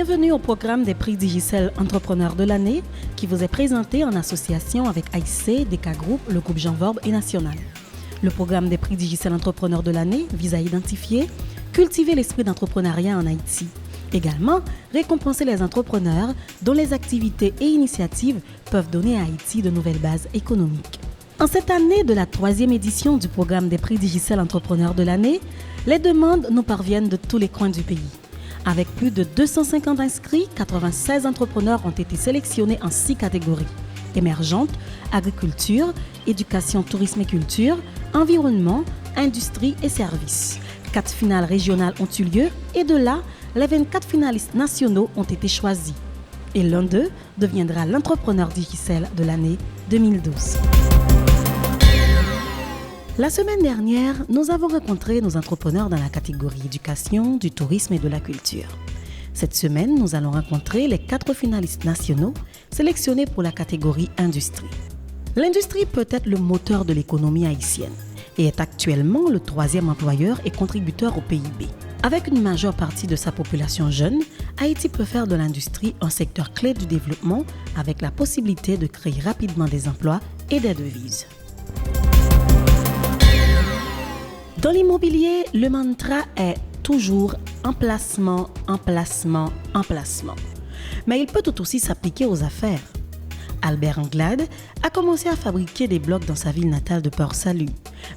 Bienvenue au programme des prix Digicel Entrepreneur de l'année qui vous est présenté en association avec AIC, DK Group, le groupe Jean Vorbe et National. Le programme des prix Digicel Entrepreneur de l'année vise à identifier, cultiver l'esprit d'entrepreneuriat en Haïti. Également, récompenser les entrepreneurs dont les activités et initiatives peuvent donner à Haïti de nouvelles bases économiques. En cette année de la 3e édition du programme des prix Digicel Entrepreneur de l'année, les demandes nous parviennent de tous les coins du pays. Avec plus de 250 inscrits, 96 entrepreneurs ont été sélectionnés en 6 catégories. Émergente, agriculture, éducation, tourisme et culture, environnement, industrie et services. 4 finales régionales ont eu lieu et de là, les 24 finalistes nationaux ont été choisis. Et l'un d'eux deviendra l'entrepreneur Digicel de l'année 2012. La semaine dernière, nous avons rencontré nos entrepreneurs dans la catégorie éducation, du tourisme et de la culture. Cette semaine, nous allons rencontrer les 4 finalistes nationaux sélectionnés pour la catégorie industrie. L'industrie peut être le moteur de l'économie haïtienne et est actuellement le 3e employeur et contributeur au PIB. Avec une majeure partie de sa population jeune, Haïti peut faire de l'industrie un secteur clé du développement avec la possibilité de créer rapidement des emplois et des devises. Dans l'immobilier, le mantra est toujours emplacement, emplacement, emplacement. Mais il peut tout aussi s'appliquer aux affaires. Albert Anglade a commencé à fabriquer des blocs dans sa ville natale de Port-Salut.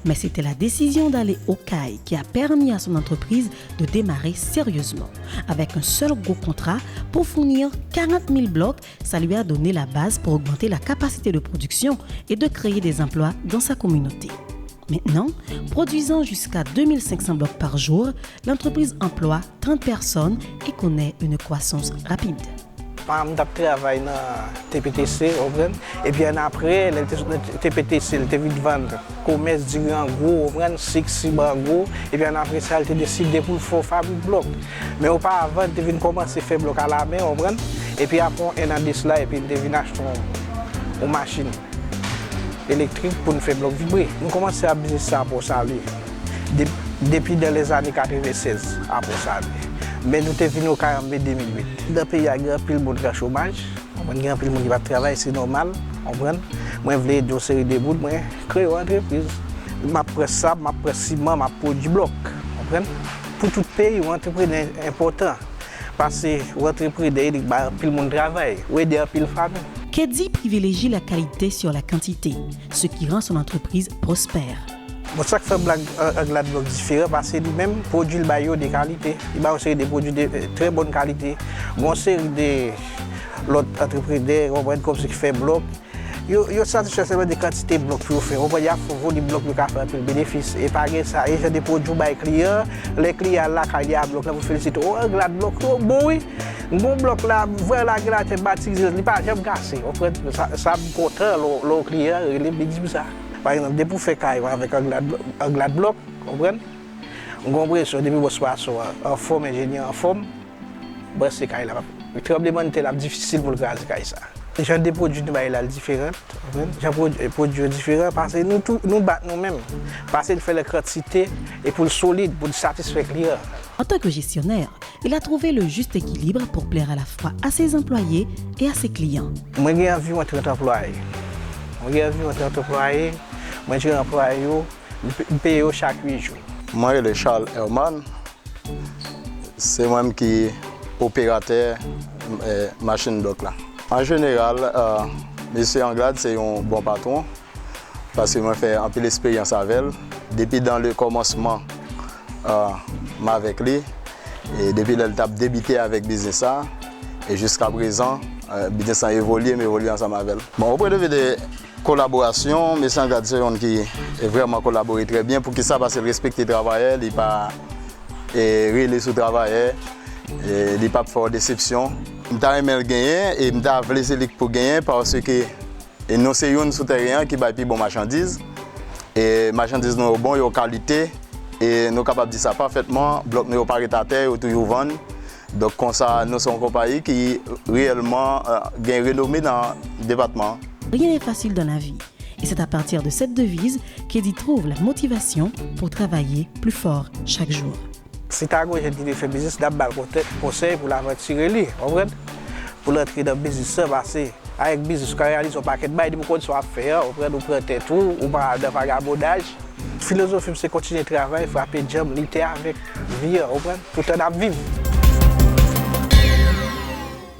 Mais c'était la décision d'aller au CAI qui a permis à son entreprise de démarrer sérieusement. Avec un seul gros contrat pour fournir 40 000 blocs, ça lui a donné la base pour augmenter la capacité de production et de créer des emplois dans sa communauté. Maintenant, produisant jusqu'à 2500 blocs par jour, l'entreprise emploie 30 personnes et connaît une croissance rapide. Je travaille dans TPTC, et puis après, le TPTC, il était vite vendre. Commerce du grand gros, 6 gros, et puis après ça, il a décidé pour faire fabriquer bloc. Mais auparavant, il devait commencer à faire bloc à la main, et puis après, un an de cela, et puis il devait acheter une machine électrique pour nous faire bloc vibrer. Nous commençons à business ça pour ça depuis les années 96 après ça. Mais nous sommes venus au Carambé 2008. Dans le pays, il y a un peu de monde qui a chômage, il y a un peu de monde qui va travailler, c'est normal. Moi, je voulais aider une série de bouts, moi, créer une entreprise. Je prends ça, je prends ciment, je produis bloc. Pour tout pays, une entreprise est importante. Parce que l'entreprise aide tout le monde travaille, aide un peu de famille. Kedzi privilégie la qualité sur la quantité, ce qui rend son entreprise prospère. Chaque fait un glas de bloc différent parce que lui-même produit le baillot de qualité. Il a aussi des produits de très bonne qualité. Une série de l'autre entreprise comme ce qui fait bloc. Il y a seulement des quantités de blocs pour faire. Il faut des blocs pour faire un bénéfice. Et par ça, il y a des produits par les clients. Les clients là, quand il y a un bloc, vous félicitez. Oh, un glas de bloc, bon oui. Un bon bloc là, voilà, il a été baptisé, il n'est pas jamais cassé. Ça me content, le client, il me dit ça. Par exemple, depuis faire caille avec un glas de bloc, vous comprenez? On comprend que depuis que je suis en forme, ingénieur en forme, c'est caille là. Le tremblement de terre est difficile pour le gaz caille ça. J'ai des produits différents. J'ai des produits différents parce que nous battons nous-mêmes. Parce qu'il fait la quantité et pour le solide, pour le satisfaire le client. En tant que gestionnaire, il a trouvé le juste équilibre pour plaire à la fois à ses employés et à ses clients. Moi, j'ai envie de 30 employés. Moi, j'ai un employé, je paye chaque 8 jours. Moi, je suis Charles Herman. C'est moi qui suis opérateur de machine bloc là. En général, M. Anglade, c'est un bon patron parce que moi, j'ai fait un peu d'expérience avec elle. Depuis dans le commencement, avec lui, et depuis qu'elle a débuté avec le business, et jusqu'à présent, le business a évolué, mais évolué ensemble avec elle. Bon, au point de vue de collaboration, M. Anglade, c'est un qui est vraiment collaboré très bien pour qu'il sache parce qu'il respecte les travailleurs, il n'est pas relé sous travailleurs, il n'est pas faire déception. Je suis aimé gagner et je suis laissé pour gagner parce que nous sommes un souterrain qui a plus bon marchandises. Et les marchandises sont bonnes, de qualité. Et nous sommes capables de dire ça parfaitement. Bloc nous pas à terre, tout vendre. Donc comme ça, nous sommes une compagnie qui réellement gagne renommée dans le département. Rien n'est facile dans la vie. Et c'est à partir de cette devise qu'Eddie trouve la motivation pour travailler plus fort chaque jour. Si tu as un jeune qui fait business, tu as un conseil pour la retirer, pour l'entrer dans le business, parce que avec le business, quand on réalise un paquet de bails, il faut qu'on soit faire, on prend tout, on va dans le vagabondage. La philosophie, c'est continuer le travail, frapper job, lutter avec, vivre, tout en vivre.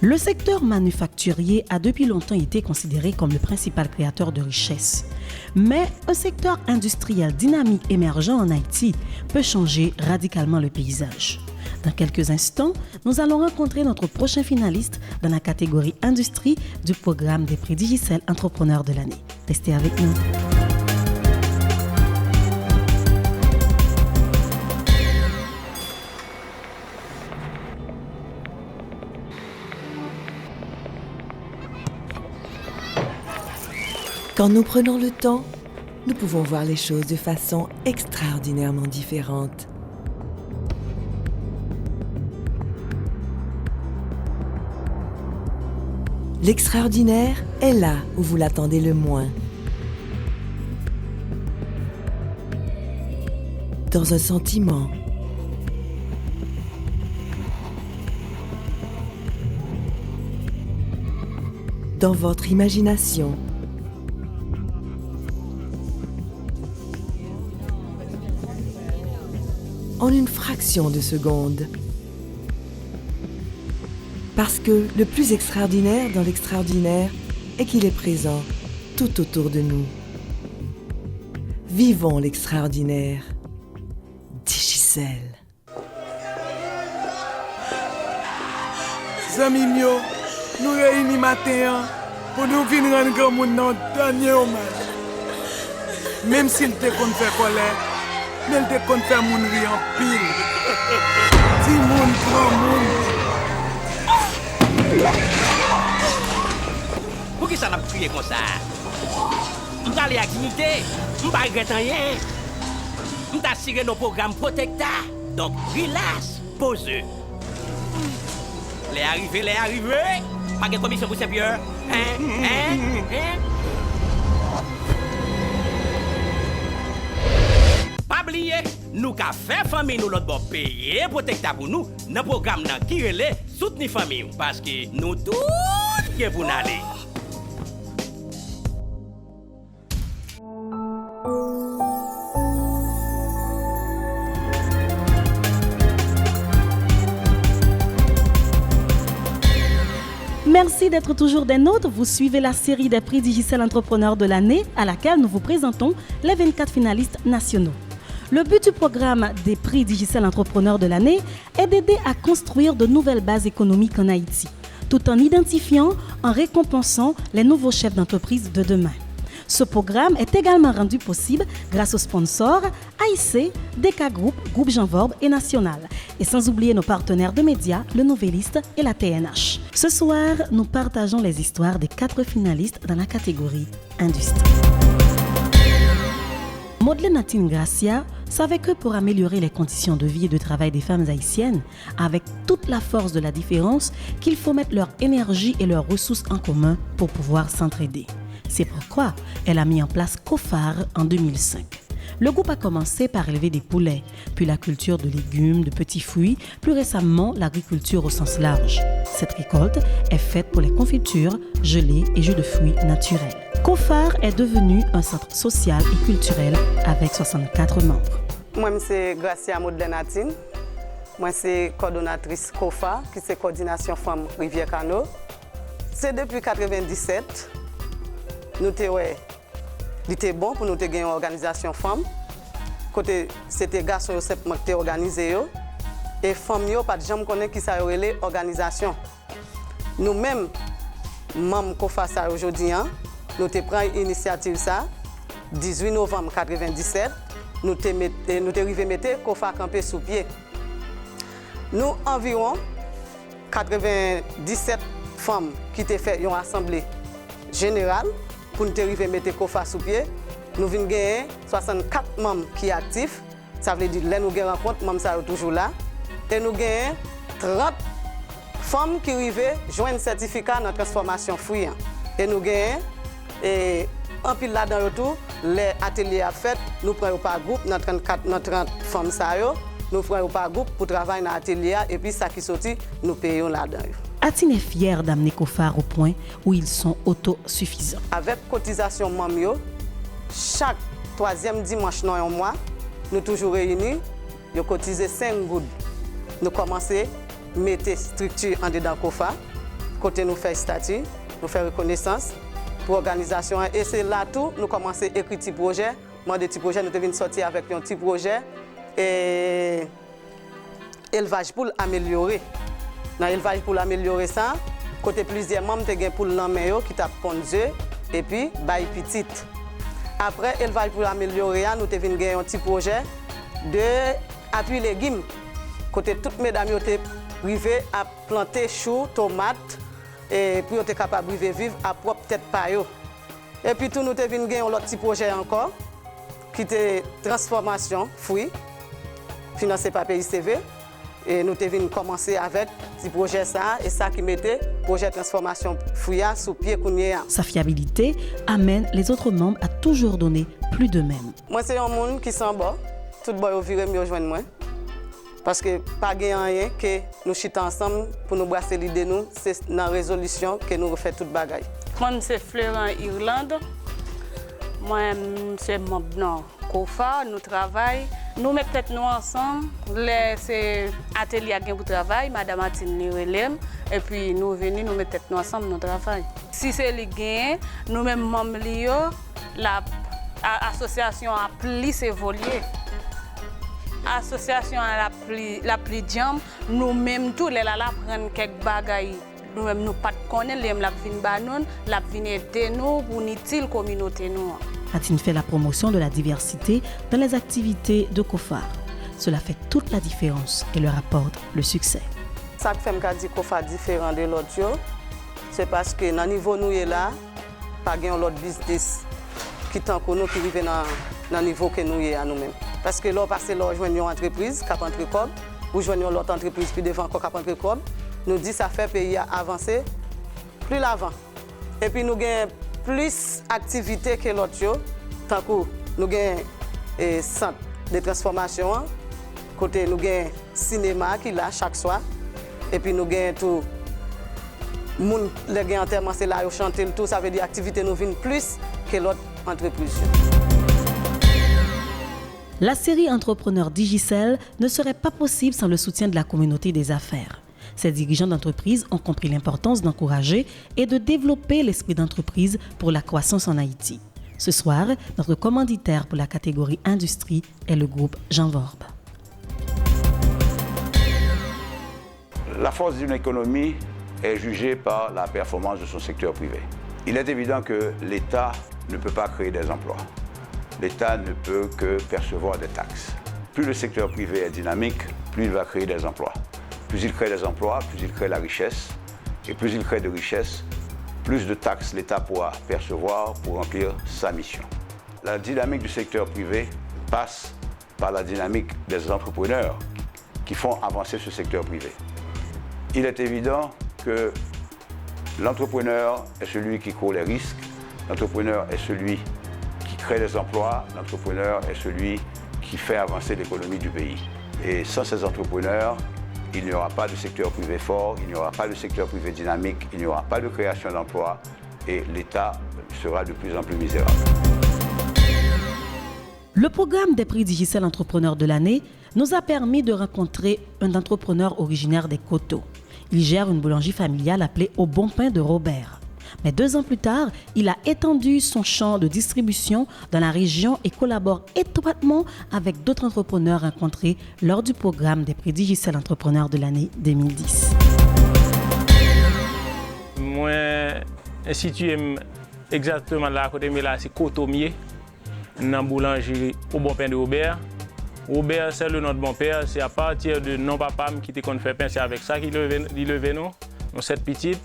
Le secteur manufacturier a depuis longtemps été considéré comme le principal créateur de richesses. Mais un secteur industriel dynamique émergent en Haïti peut changer radicalement le paysage. Dans quelques instants, nous allons rencontrer notre prochain finaliste dans la catégorie industrie du programme des prix Digicel Entrepreneur de l'année. Restez avec nous. Quand nous prenons le temps, nous pouvons voir les choses de façon extraordinairement différente. L'extraordinaire est là où vous l'attendez le moins. Dans un sentiment. Dans votre imagination. En une fraction de seconde. Parce que le plus extraordinaire dans l'extraordinaire est qu'il est présent tout autour de nous. Vivons l'extraordinaire. Digicel. Zami mio, nous réunis matin pour nous venir rendre grand monde notre dernier hommage. Même s'il te compte faire colère, mais il te compte faire mon rire en pile. Dis moun, grand monde. Pour qui ça n'a pas crié comme ça? Je vais aller à dignité, je ne vais pas regretter rien. Je vais assurer nos programmes Protecta. Donc, relax, pose. Les arrivés. Pas de commission pour ces vieux. Pas oublier, nous avons fait famille, nous l'autre bon payer Protecta pour nous. Dans le programme qui relève soutenir famille. Parce que nous tous qui vous n'allez. Merci d'être toujours des nôtres. Vous suivez la série des prix Digicel Entrepreneur de l'année à laquelle nous vous présentons les 24 finalistes nationaux. Le but du programme des prix Digicel Entrepreneur de l'année est d'aider à construire de nouvelles bases économiques en Haïti, tout en identifiant, en récompensant les nouveaux chefs d'entreprise de demain. Ce programme est également rendu possible grâce aux sponsors AIC, DK Group, Groupe Jean Vorbe et National. Et sans oublier nos partenaires de médias, le Noveliste et la TNH. Ce soir, nous partageons les histoires des 4 finalistes dans la catégorie Industrie. Madeleine Natine Gracia savait que pour améliorer les conditions de vie et de travail des femmes haïtiennes, avec toute la force de la différence, qu'il faut mettre leur énergie et leurs ressources en commun pour pouvoir s'entraider. C'est pourquoi elle a mis en place COFAR en 2005. Le groupe a commencé par élever des poulets, puis la culture de légumes, de petits fruits, plus récemment l'agriculture au sens large. Cette récolte est faite pour les confitures, gelées et jus de fruits naturels. COFAR est devenu un centre social et culturel avec 64 membres. Moi, c'est Gracia Madeleine Natine. Moi, c'est coordonnatrice COFAR, qui c'est Coordination Femmes Rivière-Cano. C'est depuis 1997. Nous était bon pour nous gagner une organisation femmes. Côté c'était garçon qui organisé et femmes yo pas de gens connaît qui ça relé organisation. Nous-mêmes membres COFAR ça aujourd'hui nous te prend initiative ça 18 novembre 1997 nous te arrivé mettre COFAR campé sous pied. Nous environ 97 femmes qui te fait une assemblée générale pour nous arriver à mettre COFAR sous pied. Nous venons gagner 64 membres qui sont actifs. Ça veut dire que nous avons rencontre, membres sont toujours là. Et nous avons 30 femmes qui arrivent à joindre un certificat dans la transformation fruit. Et nous avons un pile là-dedans, les ateliers à fait, nous prenons par groupe, dans 30 femmes. nous faisons par groupe pour travailler dans l'atelier et puis ça qui sortit, nous payons là-dedans. Atine est fier d'amener Cofar au point où ils sont autosuffisants. Avec cotisation Mamio, chaque troisième dimanche dans un mois, nous toujours réunis, nous cotisons 5 gouttes. Nous commençons à mettre structure en dedans Cofar, côté nous faire statut, nous faire reconnaissance pour l'organisation. Et c'est là tout, nous commençons à écrire des projets. Moi, des petits projets, nous devons sortir avec un petit projet et élevage pour l'améliorer. Dans l'élevage pour améliorer ça, côté plusieurs membres, tu as pour l'emmène qui t'a pondu et puis bail petit. Après élevage pour améliorer, nous avons gagné un petit projet de appui légumes. Côté toutes mesdames ont privé à planter choux, tomates et puis on est capable de vivre à propre tête par eux. Et puis tout nous avons gagné un autre petit projet encore qui était transformation fruits financé par PICV. Et nous devons commencer avec ce projet ça et ça qui mettait projet transformation fouilla sous pied kounye. Sa fiabilité amène les autres membres à toujours donner plus d'eux-mêmes. Moi c'est un monde qui s'en bat, tout boy au viré mieux joindre moi. Parce que pas rien que nous chitons ensemble pour nous brasser l'idée nous, c'est dans la résolution que nous refaisons toute bagaille. Moi c'est Florent Irlande. Moi c'est membre dans Cofar, nous travaillons. Nous mettons peut-être nous ensemble, c'est atelier pour travail, Madame Atine relève, et puis nous venons, nous mettons nous ensemble, nous travaillons. Si c'est les gains, nous-mêmes membres, l'association a plus évolué. L'association a la plus jam, nous-mêmes tous les là prendre quelques bagailles. Nous-mêmes nous pas connaître, les la vinn banon, la vinn aider nous pour utile communauté nous. Atine fait la promotion de la diversité dans les activités de Cofar. Cela fait toute la différence et leur apporte le succès. Ça qui fait que je dis Cofar différent de l'autre, c'est parce que dans le niveau où nous sommes là, pas de l'autre business qui est en nous qui arrive dans le niveau que nous sommes à nous-mêmes. Parce que là, parce que là, joignons une entreprise qui a entre cob, ou joignons l'autre entreprise puis devant encore qui a entre cob, nous dit ça fait pays avancer plus l'avant. Et puis nous avons plus d'activités que l'autre, tant que nous avons un centre de transformation, côté nous avons un cinéma qui est là chaque soir, et puis nous avons tout le monde, les gens enterrement, c'est là, ils chantent tout, ça veut dire activité nous viennent plus que l'autre entreprise. La série Entrepreneurs Digicel ne serait pas possible sans le soutien de la communauté des affaires. Ces dirigeants d'entreprise ont compris l'importance d'encourager et de développer l'esprit d'entreprise pour la croissance en Haïti. Ce soir, notre commanditaire pour la catégorie industrie est le groupe Jean Vorbe. La force d'une économie est jugée par la performance de son secteur privé. Il est évident que l'État ne peut pas créer des emplois. L'État ne peut que percevoir des taxes. Plus le secteur privé est dynamique, plus il va créer des emplois. Plus il crée des emplois, plus il crée la richesse. Et plus il crée de richesse, plus de taxes l'État pourra percevoir pour remplir sa mission. La dynamique du secteur privé passe par la dynamique des entrepreneurs qui font avancer ce secteur privé. Il est évident que l'entrepreneur est celui qui court les risques, l'entrepreneur est celui qui crée des emplois, l'entrepreneur est celui qui fait avancer l'économie du pays. Et sans ces entrepreneurs, il n'y aura pas de secteur privé fort, il n'y aura pas de secteur privé dynamique, il n'y aura pas de création d'emplois et l'État sera de plus en plus misérable. Le programme des prix Digicel Entrepreneur de l'année nous a permis de rencontrer un entrepreneur originaire des Coteaux. Il gère une boulangerie familiale appelée Au Bon Pain de Robert. Mais 2 ans plus tard, il a étendu son champ de distribution dans la région et collabore étroitement avec d'autres entrepreneurs rencontrés lors du programme des prix Digicel Entrepreneur de l'année 2010. Moi, situé exactement là à côté de là, c'est Cotomier, dans la boulangerie Au Bon Pain de Robert. Robert, c'est le nom de mon père, c'est à partir de non papa qui était fait pain, c'est avec ça qu'il levait nous, 7 petites.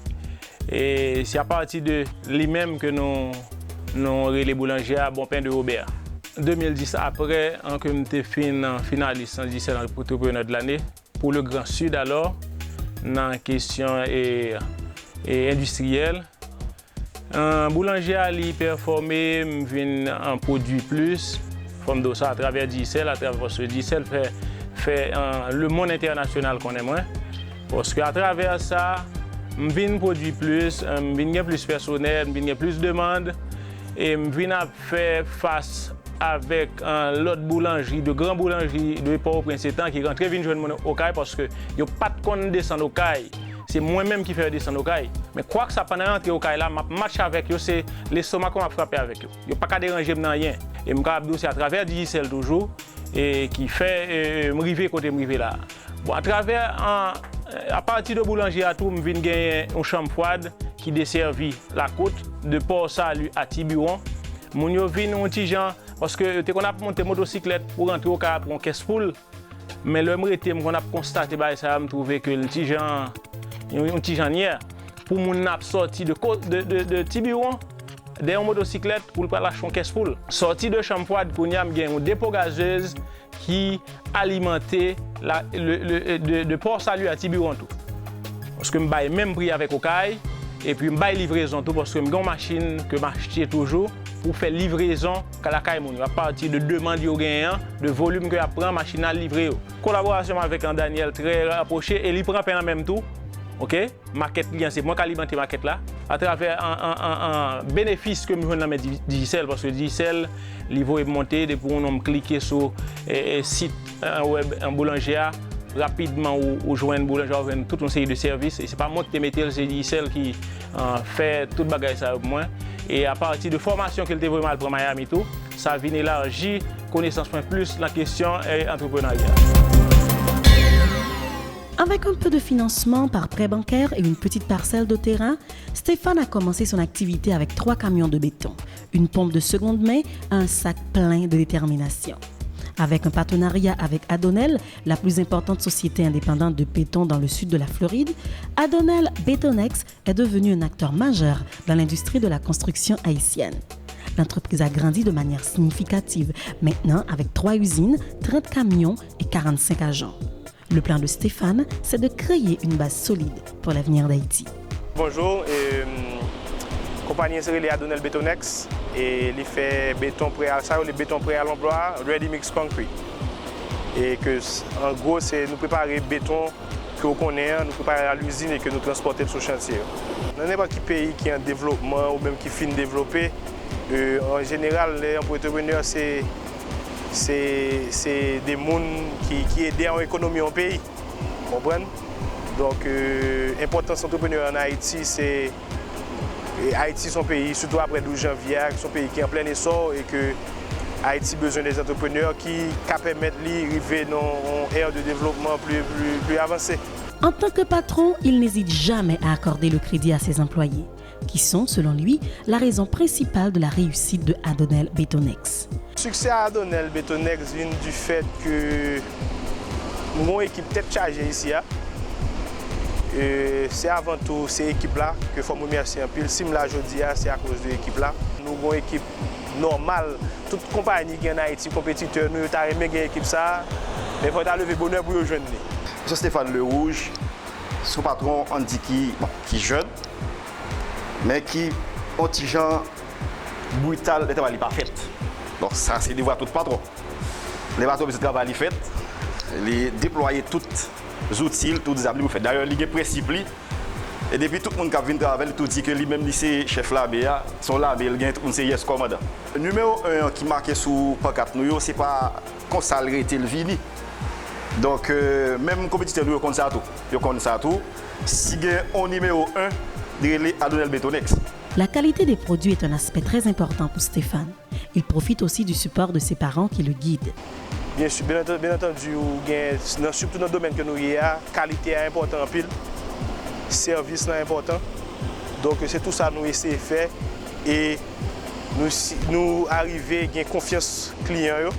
Et c'est à partir de lui-même que nous les boulangers à Bon Pain de Robert. En 2010, après, on était finaliste en Digicel Entrepreneur de l'année pour le Grand Sud alors, dans la question industrielle. Un boulanger a performé, vient en produit plus, comme ça à travers Digicel, à travers ce Digicel fait fait le monde international qu'on aimerait. Parce qu'à travers ça, je viens produire plus, je viens plus personnel, je viens plus de demandes et je viens faire face avec l'autre boulangerie, de grandes boulangeries de Port-au-Prince qui rentrent venir joindre au CAI parce que n'y a pas de compte descendre au CAI. C'est moi-même qui fais descendre au CAI. Mais quoi que ça pendant rentrer au CAI là, je match avec eux, c'est l'estomac qu'on m'a frappé avec eux. Il n'y a pas qu'à déranger dans rien. Et je me c'est à travers Digicel toujours et qui fait me river côté me river là. Bon, à travers à partir de boulanger à tout, je viens gagner une chambre froide qui desservit la côte de Port-Salut à Tiburon. Mon yo vinn un petit gens parce que on a monté motocyclette pour rentrer au cas pour une caisse poule. Mais le m'rete on a constaté bah ça me trouver que le petit gens un petit gens hier pour mon n'a sorti de Tiburon derrière une motocyclette pour pas lâcher une caisse poule. Sorti de chambre froide pour n'y a un dépôt gazeuse qui alimentait de Port-Salut à Tiburon tout. Parce que je baille même prix avec Okaï et puis je baille livraison tout parce que j'ai une machine que m'acheter toujours pour faire livraison à la caille à partir de demande de volume que prend machine à livrer. Collaboration avec un Daniel très rapproché et il prend en même tout. OK, maquette c'est moi qui alimente la maquette là à travers un bénéfice que nous avons dans Digicel parce que Digicel il va monter depuis on cliquer sur site web en boulanger rapidement ou joindre boulanger avec toute une série de services et c'est pas moi qui te mettais c'est Digicel qui fait toute bagaille ça avec moi et à partir de formation qu'elle était vraiment pour Miami tout ça vient élargir connaissance plus la question entrepreneuriat. Avec un peu de financement par prêt bancaire et une petite parcelle de terrain, Stéphane a commencé son activité avec 3 camions de béton, une pompe de seconde main, un sac plein de détermination. Avec un partenariat avec Adonel, la plus importante société indépendante de béton dans le sud de la Floride, Adonel Betonex est devenu un acteur majeur dans l'industrie de la construction haïtienne. L'entreprise a grandi de manière significative, maintenant avec 3 usines, 30 camions et 45 agents. Le plan de Stéphane, c'est de créer une base solide pour l'avenir d'Haïti. Bonjour, compagnie c'est Adonel Betonex et il fait béton prêt à ça, le béton prêt à l'emploi, ready mix concrete. Et que en gros c'est nous préparer béton que nous connaissons, nous préparer à l'usine et que nous transportons sur le chantier. Dans n'importe quel pays qui est en développement ou même qui finit de développer, en général les entrepreneurs c'est des gens qui aident en économie en pays. Comprenez? Donc, l'importance entrepreneur en Haïti, c'est Haïti, son pays, surtout après 12 janvier, son pays qui est en plein essor et que Haïti a besoin des entrepreneurs qui permettent d'arriver dans une ère de développement plus avancée. En tant que patron, il n'hésite jamais à accorder le crédit à ses employés, qui sont, selon lui, la raison principale de la réussite de Adonel Betonex. Le succès à Adonel Betonex vient du fait que nous avons une équipe tête chargée ici. C'est avant tout cette équipe-là que il faut me remercier un peu. Si je dis c'est à cause de l'équipe-là. Nous avons une équipe normale. Toute compagnie qui est en Haïti, compétiteur, nous avons aimé une équipe ça. Mais il faut lever bonheur pour rejoindre. Monsieur Stéphane Le Rouge, son patron, on dit qui est jeune, mais qui est un petit genre brutal, le travail n'est pas fait. Donc ça, c'est des voies tout patron. Les patrons, ce travail est fait, les déployer toutes les outils, tous les habits, fait. D'ailleurs, il est principe. Et depuis tout le monde qui vient travailler, tout dit que lui-même, c'est chef labé, son labé, il gagne tout le monde, c'est yes commandant. Le numéro 1 qui est marqué sur pancarte, ce n'est pas qu'on s'alrête le vini. Donc, même compétiteur, nous connaissons ça tout. Nous connaissons ça tout. Si il y a un numéro 1, il est Adonel Betonex. La qualité des produits est un aspect très important pour Stéphane. Il profite aussi du support de ses parents qui le guident. Bien sûr, bien entendu, surtout dans le domaine que nous avons, la qualité est importante en pile, le service est important. Donc c'est tout ça que nous essayons de faire et nous arrivons à gagner confiance client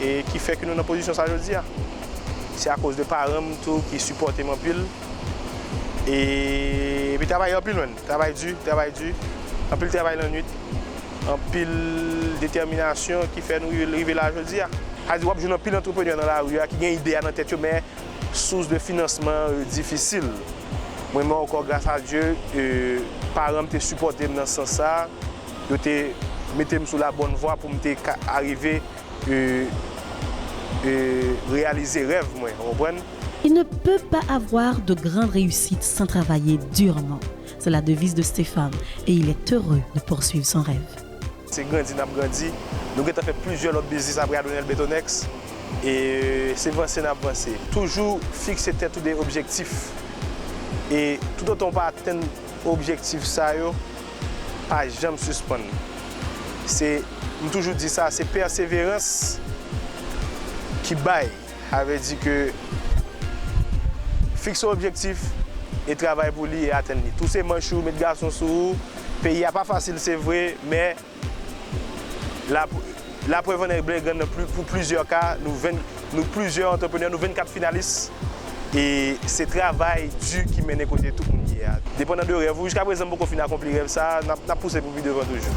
et qui fait que nous sommes en position ça aujourd'hui. C'est à cause de parents qui supportent en pile. Et puis travail en pile, travail dur, en pile travail la nuit, en pile détermination qui fait nous arriver là aujourd'hui. Il y a un pile d'entrepreneurs dans la rue qui ont une idée dans la tête, mais source de financement difficile. Moi, encore grâce à Dieu, les parents m'ont supporté dans ce sens-là, ils m'ont mis sur la bonne voie pour arriver réaliser rêve, moi, vous comprenez? Il ne peut pas avoir de grandes réussites sans travailler durement. C'est la devise de Stéphane et il est heureux de poursuivre son rêve. C'est grandi, n'a grandi. Nous avons fait plusieurs autres business après Donel Betonex et c'est avancé. Toujours fixer tête des objectifs. Et tout autant pas atteindre l'objectif, ça, pas jamais suspendre. C'est, je toujours dit ça, c'est persévérance qui baille. Avait dit que fixer l'objectif et travailler pour lui et atteindre. Tous ces manchous, mettre garçons sous le pays n'est pas facile, c'est vrai, mais la preuve en est pour plusieurs cas, nous plusieurs entrepreneurs, nous 24 finalistes. Et c'est travail dur qui mène côté tout le monde. Dépendant de rêve, jusqu'à présent, beaucoup fin accomplir rêve, ça n'a poussé pour vivre devant toujours.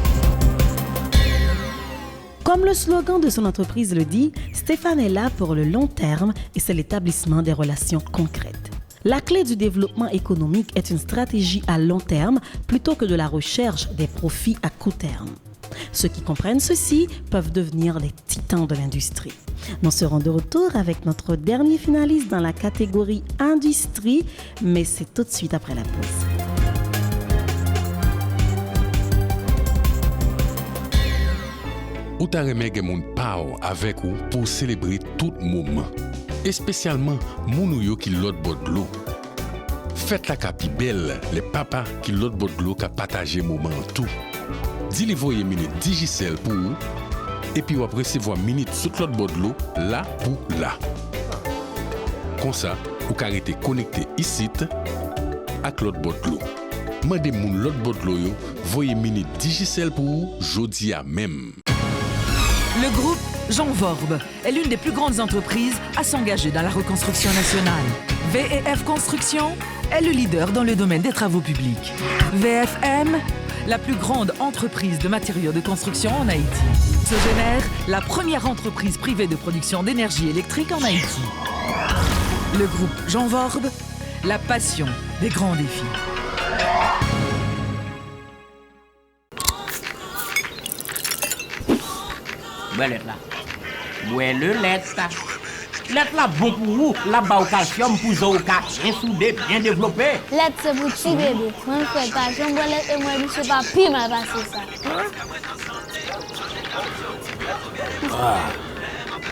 Comme le slogan de son entreprise le dit, Stéphane est là pour le long terme et c'est l'établissement des relations concrètes. La clé du développement économique est une stratégie à long terme plutôt que de la recherche des profits à court terme. Ceux qui comprennent ceci peuvent devenir les titans de l'industrie. Nous serons de retour avec notre dernier finaliste dans la catégorie industrie, mais c'est tout de suite après la pause. Ou ta remè gen moun pa ou avec ou pour célébrer tout moment. Et spécialement moun ou yo qui l'autre bord de l'eau. Faites la capi belle, les papas qui l'autre bord de l'eau qui partager moment tout. Dis-les voyer minute Digicel pour ou, et puis après recevoir minute sous l'autre bord de l'eau, là pour là. Comme ça, vous pouvez rester connecté ici avec l'autre bord de l'eau. Mandez moun l'autre bord de l'eau, voyez minute Digicel pour ou, jodi à même. Le groupe Jean Vorbe est l'une des plus grandes entreprises à s'engager dans la reconstruction nationale. VF Construction est le leader dans le domaine des travaux publics. VFM, la plus grande entreprise de matériaux de construction en Haïti. Sogénère, la première entreprise privée de production d'énergie électrique en Haïti. Le groupe Jean Vorbe, la passion des grands défis. Bouez lettre là. Bouez le lettre là. Lettre là bon pour vous. Là bas au calcium pour vous bien soudé, bien développé. Lettre c'est pour petit bébé. Moi je fais pas. J'aime boire lettre et moi je sais pas pire mal passer ça. Ah.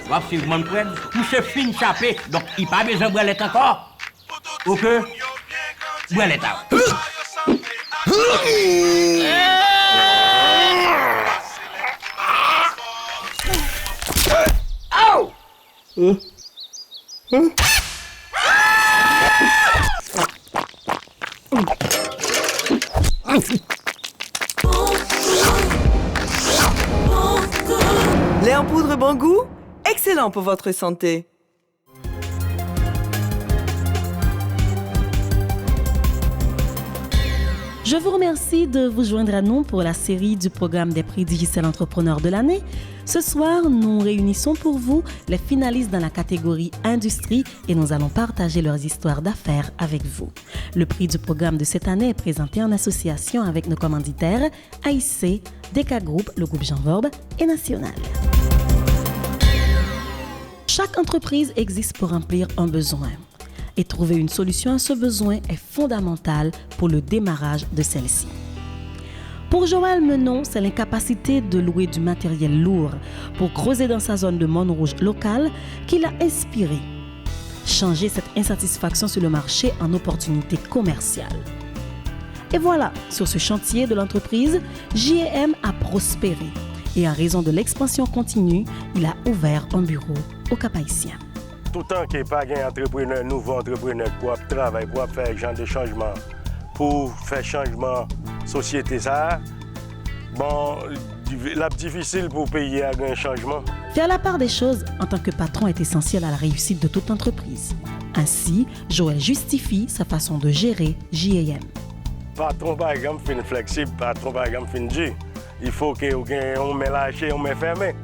Va suivre mon frère. Tout c'est fin chapé. Donc il pas besoin de boire lettre encore. OK. Bois lettre. Lait en poudre bon goût, excellent pour votre santé. Je vous remercie de vous joindre à nous pour la série du programme des prix Digicel Entrepreneur de l'année. Ce soir, nous réunissons pour vous les finalistes dans la catégorie Industrie et nous allons partager leurs histoires d'affaires avec vous. Le prix du programme de cette année est présenté en association avec nos commanditaires AIC, DK Group, le groupe Jean Vorbe et National. Chaque entreprise existe pour remplir un besoin. Et trouver une solution à ce besoin est fondamental pour le démarrage de celle-ci. Pour Joël Menon, c'est l'incapacité de louer du matériel lourd pour creuser dans sa zone de monde rouge locale qui l'a inspiré. Changer cette insatisfaction sur le marché en opportunité commerciale. Et voilà, sur ce chantier de l'entreprise, J&M a prospéré. Et en raison de l'expansion continue, il a ouvert un bureau au Cap-Haïtien. Tout le temps qu'il n'y a pas un entrepreneur, nouveau entrepreneur pour travailler, pour faire ce genre de changement, pour faire changement société, ça, bon, c'est difficile pour payer un changement. Faire la part des choses en tant que patron est essentiel à la réussite de toute entreprise. Ainsi, Joël justifie sa façon de gérer J&M. Patron, par exemple, fin flexible, patron, par exemple, fin dur. Il faut qu'on met lâché, on met fermé.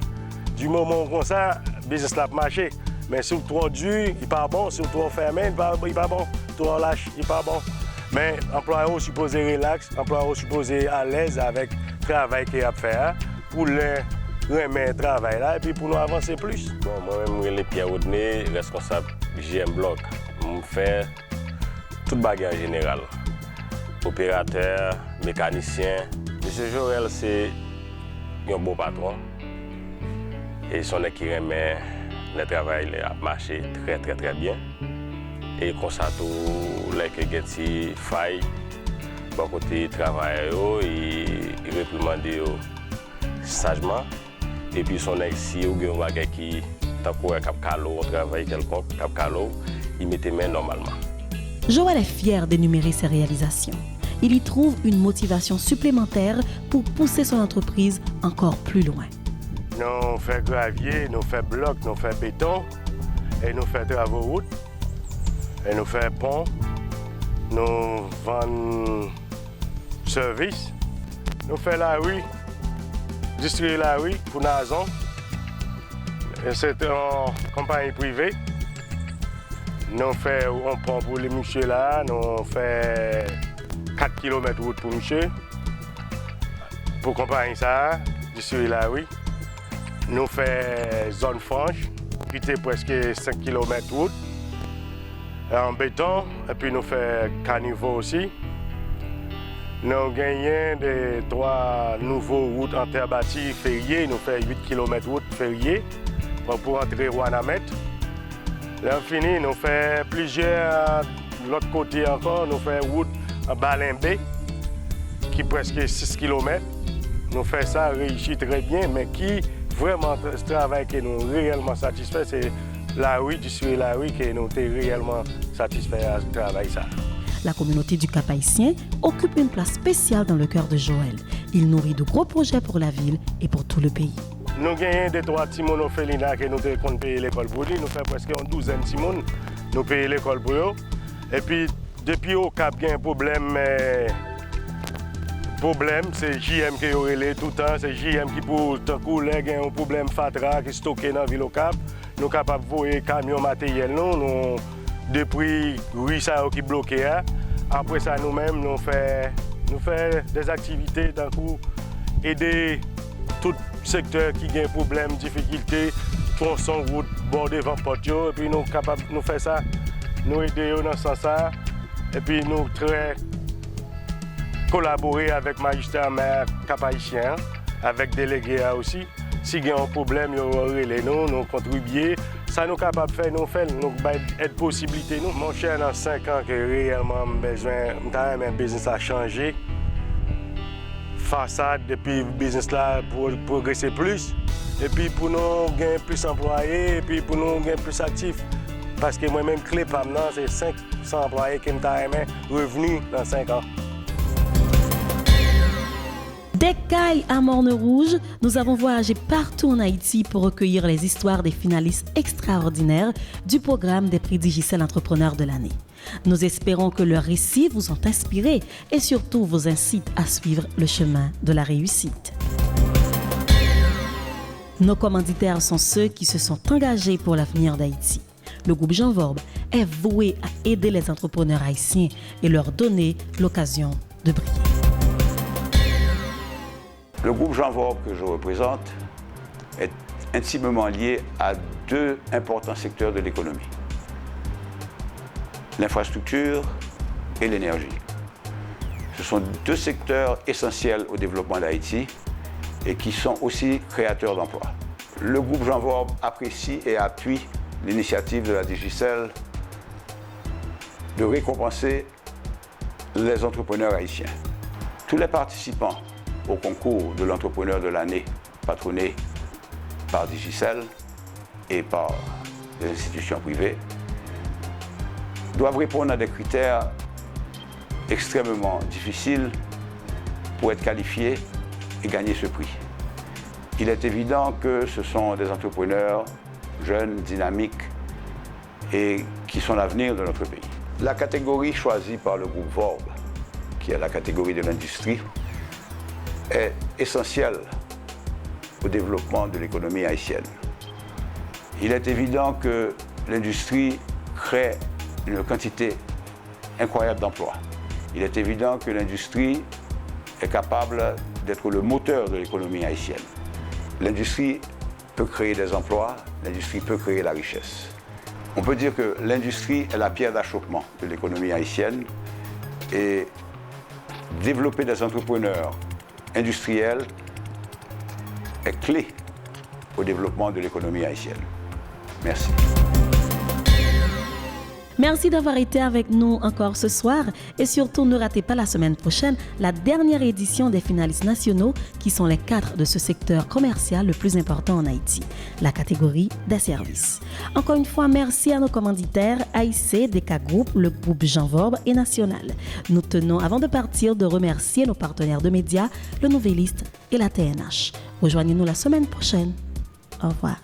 Du moment où ça, le business l'a marché. Mais si trop dur, il n'est pas bon. Si trop fermé, il n'est pas bon. Trop lâche, il n'est pas bon. Mais l'employeur est supposé relax, l'employeur est supposé à l'aise avec le travail qu'il a à faire pour remettre le travail là et puis pour nous avancer plus. Bon, moi-même, je suis Pierre Rodney, responsable JM Block. Je fais tout le bagage en général. Opérateur, mécanicien. Monsieur Joël, c'est un bon patron. Et son équipe remet le travail a marché très bien. Et comme ça, tout les failles, bon côté travail, il réprimande sagement. Et puis son ex, ou bien un qui tant qu'on cap calo, on travaille quelconque cap calo, il mettait main normalement. Joël est fier d'énumérer ses réalisations. Il y trouve une motivation supplémentaire pour pousser son entreprise encore plus loin. Nous faisons gravier, nous faisons bloc, nous faisons béton, et nous faisons travaux route, et nous faisons pont, nous vendons services, nous faisons la rue, distribuer la rue pour Nazon. C'est une compagnie privée. Nous faisons un pont pour les messieurs là, nous faisons 4 km de route pour monsieur. Pour compagnie ça, distribuer la rue. Nous faisons zone franche, qui était presque 5 km de route. En béton, et puis nous faisons caniveau aussi. Nous gagnons des 3 nouveaux routes en terre bâtie ferriées. Nous faisons 8 km de route ferriées pour entrer à Ouanamet. Là, fini, nous faisons plusieurs, de l'autre côté encore, nous faisons route en Balimbé, qui est presque 6 km. Nous faisons ça, réussi très bien, mais qui vraiment ce travail qui nous réellement satisfait, c'est la rue, distribuer la rue qui nous est réellement satisfait à ce travail. Ça. La communauté du Cap-Haïtien occupe une place spéciale dans le cœur de Joël. Il nourrit de gros projets pour la ville et pour tout le pays. Nous gagnons des 3 petits monophélinas que nous avons payé l'école pour lui. Nous faisons presque une douzaine de petits mouns. Nous payons l'école pour eux. Et puis, depuis au Cap, il y a un problème. C'est JM qui est relé tout le temps. C'est JM qui, pour tant qu'il y a un problème Fatra qui est stocké dans la ville au Cap, nous sommes capables de voir camion matériel. Nous, depuis rue ça qui est bloqué. Après ça, nous-mêmes, nous faisons des activités pour aider tout secteur qui a un problème, difficulté, tronçon route, bord devant portio, et puis nous sommes capables de faire ça, nous aider dans ce sens-là, et puis nous très collaborer avec le magistrat maire Cap-Haïtien, avec délégués aussi. Si il y a un problème, nous contribuer. Ça nous sommes capables de faire, nous être possibilité. Mon cher, dans 5 ans, que réellement mon business a changé. Façade, depuis le business là pour progresser plus. Et puis pour nous gagner plus d'employés, et puis pour nous gagner plus actifs. Parce que moi-même, clé par maintenant, c'est 500 employés qui ont revenus dans 5 ans. Des Cailles à Morne-Rouge, nous avons voyagé partout en Haïti pour recueillir les histoires des finalistes extraordinaires du programme des prix Digicel Entrepreneurs de l'année. Nous espérons que leurs récits vous ont inspiré et surtout vous incitent à suivre le chemin de la réussite. Nos commanditaires sont ceux qui se sont engagés pour l'avenir d'Haïti. Le groupe Jean Vorbe est voué à aider les entrepreneurs haïtiens et leur donner l'occasion de briller. Le groupe Jean Vorbe que je représente est intimement lié à 2 importants secteurs de l'économie. L'infrastructure et l'énergie. Ce sont 2 secteurs essentiels au développement d'Haïti et qui sont aussi créateurs d'emplois. Le groupe Jean Vorbe apprécie et appuie l'initiative de la Digicel de récompenser les entrepreneurs haïtiens. Tous les participants au concours de l'entrepreneur de l'année patronné par Digicel et par les institutions privées doivent répondre à des critères extrêmement difficiles pour être qualifiés et gagner ce prix. Il est évident que ce sont des entrepreneurs jeunes, dynamiques et qui sont l'avenir de notre pays. La catégorie choisie par le groupe Vorbe, qui est la catégorie de l'industrie, est essentielle au développement de l'économie haïtienne. Il est évident que l'industrie crée une quantité incroyable d'emplois. Il est évident que l'industrie est capable d'être le moteur de l'économie haïtienne. l'industrie peut créer des emplois, l'industrie peut créer la richesse. On peut dire que l'industrie est la pierre d'achoppement de l'économie haïtienne et développer des entrepreneurs industriels est clé au développement de l'économie haïtienne. Merci. Merci d'avoir été avec nous encore ce soir et surtout ne ratez pas la semaine prochaine la dernière édition des finalistes nationaux qui sont les 4 de ce secteur commercial le plus important en Haïti, la catégorie des services. Encore une fois, merci à nos commanditaires AIC, DK Group, le groupe Jean Vorbe et National. Nous tenons, avant de partir, de remercier nos partenaires de médias, le Nouvelliste et la TNH. Rejoignez-nous la semaine prochaine. Au revoir.